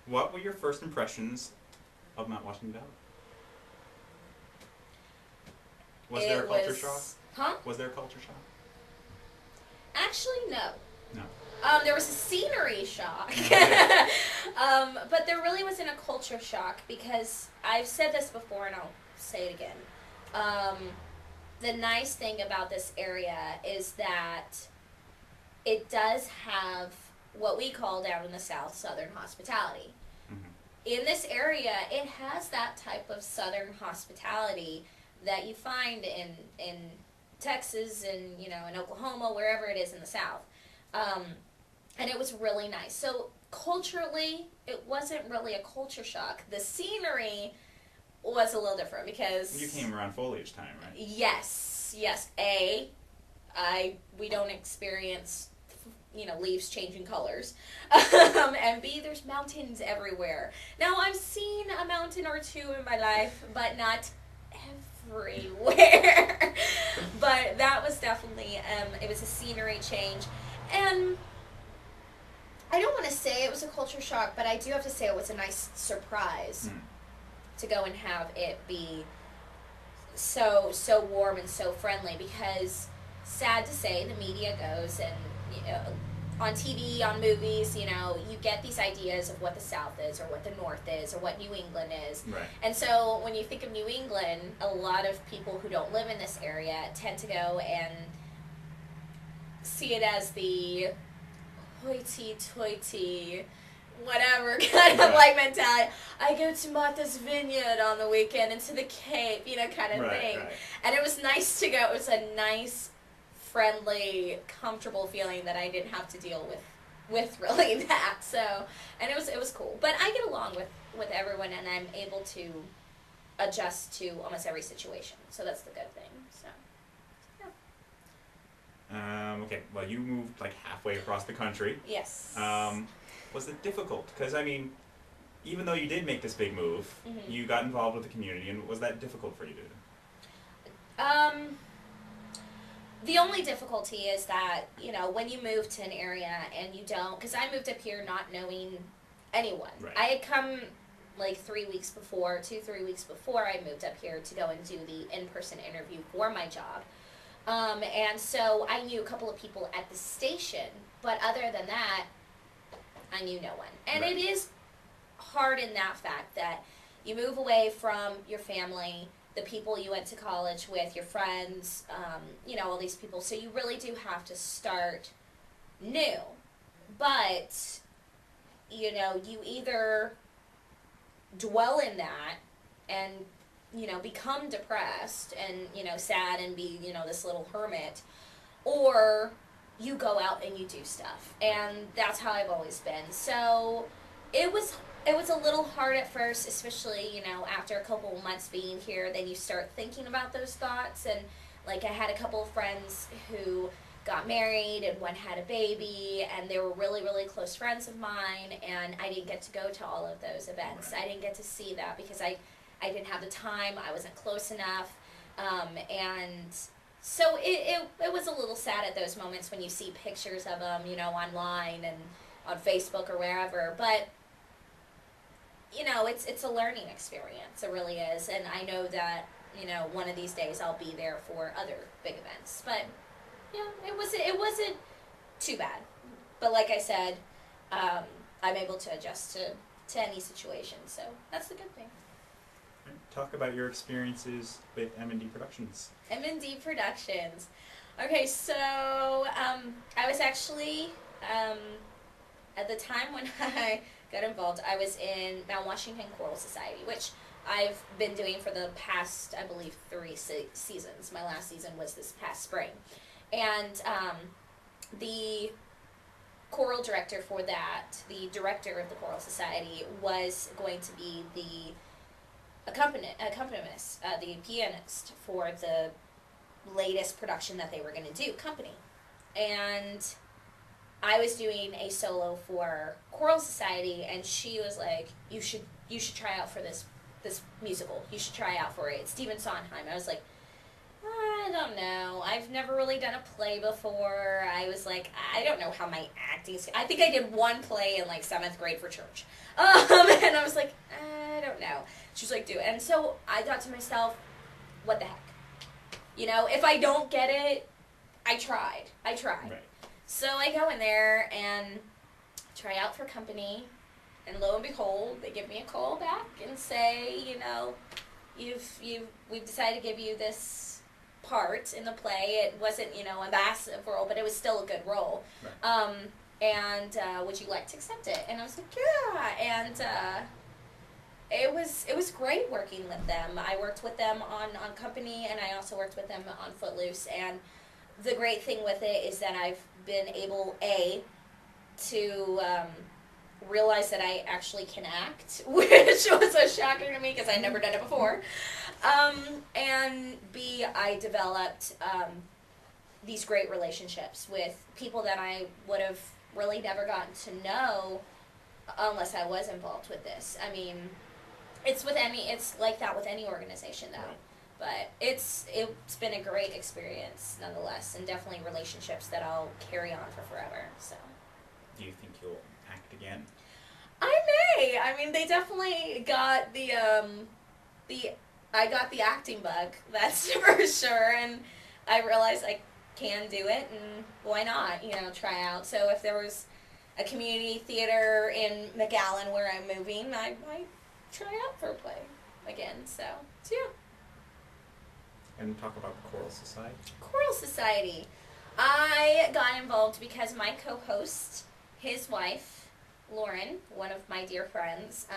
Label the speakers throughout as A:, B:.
A: What were your first impressions of Mount Washington Valley? Was there a culture shock?
B: Huh?
A: Was there a culture shock?
B: Actually, no.
A: No.
B: There was a scenery shock. But there really wasn't a culture shock because I've said this before and I'll say it again. The nice thing about this area is that it does have what we call down in the South Southern hospitality.
A: Mm-hmm.
B: In this area, it has that type of Southern hospitality that you find in Texas and in Oklahoma, wherever it is in the South. And it was really nice. So culturally, it wasn't really a culture shock. The scenery was a little different because
A: You came around foliage time, right?
B: yes. We don't experience leaves changing colors, and B, there's mountains everywhere. Now I've seen a mountain or two in my life, but not everywhere. But that was definitely it was a scenery change, and I don't want to say it was a culture shock, but I do have to say it was a nice surprise to go and have it be so warm and so friendly. Because sad to say, the media goes and on TV, on movies, you get these ideas of what the South is or what the North is or what New England is.
A: Right.
B: And so when you think of New England, a lot of people who don't live in this area tend to go and see it as the hoity-toity, whatever kind of mentality. I go to Martha's Vineyard on the weekend and to the Cape, kind of thing.
A: Right.
B: And it was nice to go. It was a nice, friendly, comfortable feeling that I didn't have to deal with really that. So, and it was cool. But I get along with everyone, and I'm able to adjust to almost every situation. So that's the good thing. So, yeah.
A: Okay, well, you moved like halfway across the country.
B: Yes.
A: Was it difficult? Because, even though you did make this big move, you got involved with the community, and was that difficult for you to do?
B: The only difficulty is that, when you move to an area and you don't, because I moved up here not knowing anyone.
A: Right.
B: I had come like 3 weeks before, 3 weeks before I moved up here to go and do the in-person interview for my job. And so I knew a couple of people at the station, but other than that, I knew no one. And
A: Right.
B: it is hard in that fact that you move away from your family, the people you went to college with, your friends, all these people. So you really do have to start new. But, you either dwell in that and, become depressed and, sad and be, this little hermit, or you go out and you do stuff. And that's how I've always been. So it was a little hard at first, especially, after a couple of months being here. Then you start thinking about those thoughts. And, I had a couple of friends who got married and one had a baby, and they were really, really close friends of mine, and I didn't get to go to all of those events.
A: Right.
B: I didn't get to see that because I didn't have the time. I wasn't close enough. And so it was a little sad at those moments when you see pictures of them, online and on Facebook or wherever. But it's a learning experience. It really is. And I know that, one of these days I'll be there for other big events. But, it wasn't too bad. But like I said, I'm able to adjust to any situation. So that's the good thing.
A: Talk about your experiences with M&D Productions.
B: M&D Productions. Okay, so I was actually, at the time when I got involved, I was in Mount Washington Choral Society, which I've been doing for the past, I believe, 3 seasons. My last season was this past spring. And the choral director for that, the director of the Choral Society, was going to be the accompanist, the pianist for the latest production that they were going to do, Company. And I was doing a solo for Choral Society, and she was like, you should try out for this musical. You should try out for it. It's Stephen Sondheim. I was like, I don't know. I've never really done a play before. I was like, I don't know how my acting. I think I did one play in like 7th grade for church, and I was like, I don't know. She was like, do it. And so I thought to myself, what the heck? You know, if I don't get it, I tried. Right. So I go in there and try out for company, and lo and behold, they give me a call back and say, you know, we've decided to give you this part in the play. It wasn't, you know, a massive role, but it was still a good role. Right. And would you like to accept it? And I was like, yeah. And it was great working with them. I worked with them on company, and I also worked with them on Footloose. And the great thing with it is that I've been able, to realize that I actually can act, which was a shocker to me because I'd never done it before. And B, I developed these great relationships with people that I would have really never gotten to know unless I was involved with this. I mean, it's like that with any organization though. Right. But it's been a great experience nonetheless, and definitely relationships that I'll carry on for forever. So.
A: Do you think you'll act again?
B: I may. I mean, they definitely got I got the acting bug. That's for sure, and I realized I can do it, and why not? You know, try out. So if there was a community theater in McAllen where I'm moving, I might try out for a play again. So yeah.
A: And talk about the Choral Society.
B: Choral Society. I got involved because my co-host, his wife, Lauren, one of my dear friends,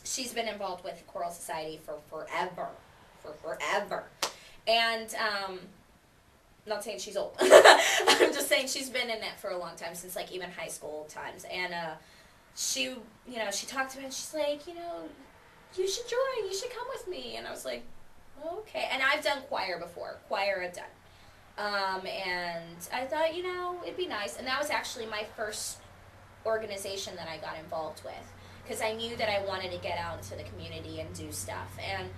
B: she's been involved with the Choral Society for forever. And, not saying she's old. I'm just saying she's been in it for a long time, since like even high school times. And she, you know, she talked to me and she's like, you know, you should join, you should come with me. And I was like, okay. And I've done choir before. Choir I've done. And I thought, you know, it'd be nice. And that was actually my first organization that I got involved with, because I knew that I wanted to get out into the community and do stuff. And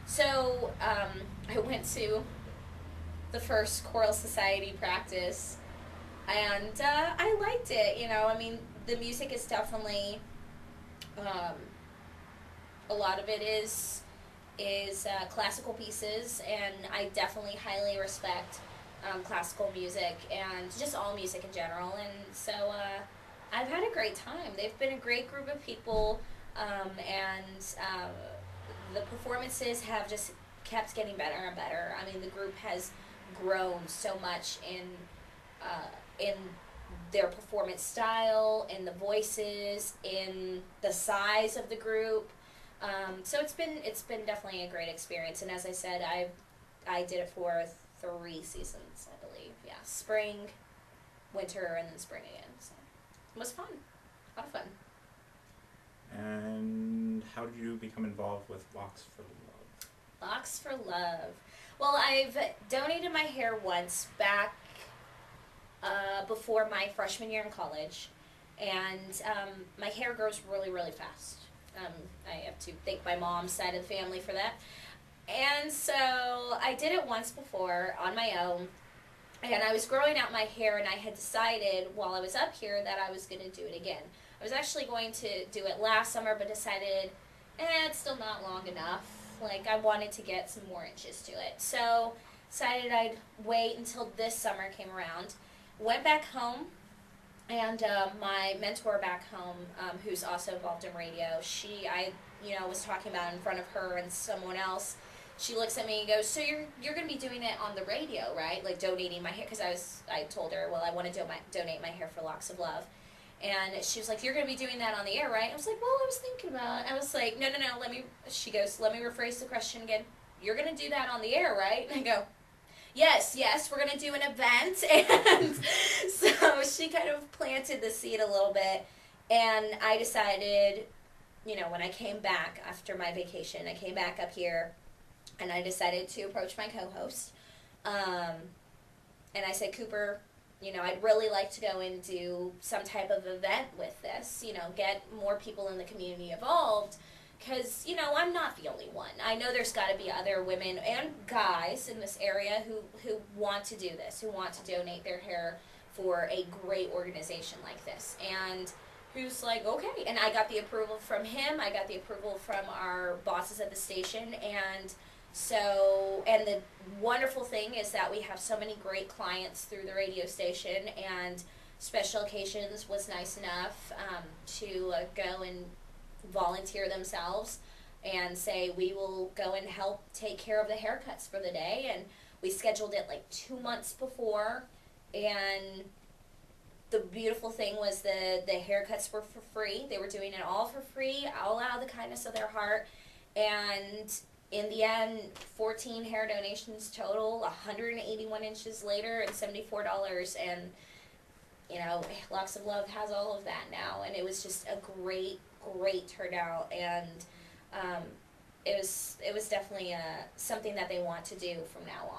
B: so I went to the first Choral Society practice, and I liked it. You know, I mean, the music is definitely, a lot of it is classical pieces, and I definitely highly respect classical music and just all music in general. And so I've had a great time. They've been a great group of people, and the performances have just kept getting better and better. I mean, the group has grown so much in their performance style, in the voices, in the size of the group. So it's been definitely a great experience. And as I said, I did it for 3 seasons, I believe. Yeah, spring, winter, and then spring again. So it was fun. A lot of fun.
A: And how did you become involved with Locks for Love?
B: Locks for Love. Well, I've donated my hair once back before my freshman year in college, and my hair grows really, really fast. I have to thank my mom's side of the family for that. And so I did it once before on my own, and I was growing out my hair, and I had decided while I was up here that I was going to do it again. I was actually going to do it last summer, but decided, it's still not long enough. Like, I wanted to get some more inches to it. So decided I'd wait until this summer came around. Went back home, and my mentor back home, who's also involved in radio, I was talking about it in front of her and someone else. She looks at me and goes, so you're going to be doing it on the radio, right? Like, donating my hair, because I told her, well, I want to donate my hair for Locks of Love. And she was like, you're going to be doing that on the air, right? I was like, well, I was thinking about it. I was like, no, she goes, let me rephrase the question again. You're going to do that on the air, right? And I go, yes, we're going to do an event. And so she kind of planted the seed a little bit. And I decided, when I came back after my vacation, I came back up here, and I decided to approach my co-host. And I said, Cooper, I'd really like to go and do some type of event with this, get more people in the community involved, because, you know, I'm not the only one. I know there's got to be other women and guys in this area who want to do this, who want to donate their hair for a great organization like this. And who's like, okay. And I got the approval from him. I got the approval from our bosses at the station. And so, and the wonderful thing is that we have so many great clients through the radio station, and Special Occasions was nice enough to go and volunteer themselves and say, we will go and help take care of the haircuts for the day. And we scheduled it like 2 months before, and the beautiful thing was the haircuts were for free. They were doing it all for free, all out of the kindness of their heart. And in the end, 14 hair donations total, 181 inches later, and $74. And, you know, Locks of Love has all of that now. And it was just a great turnout. And it was definitely something that they want to do from now on.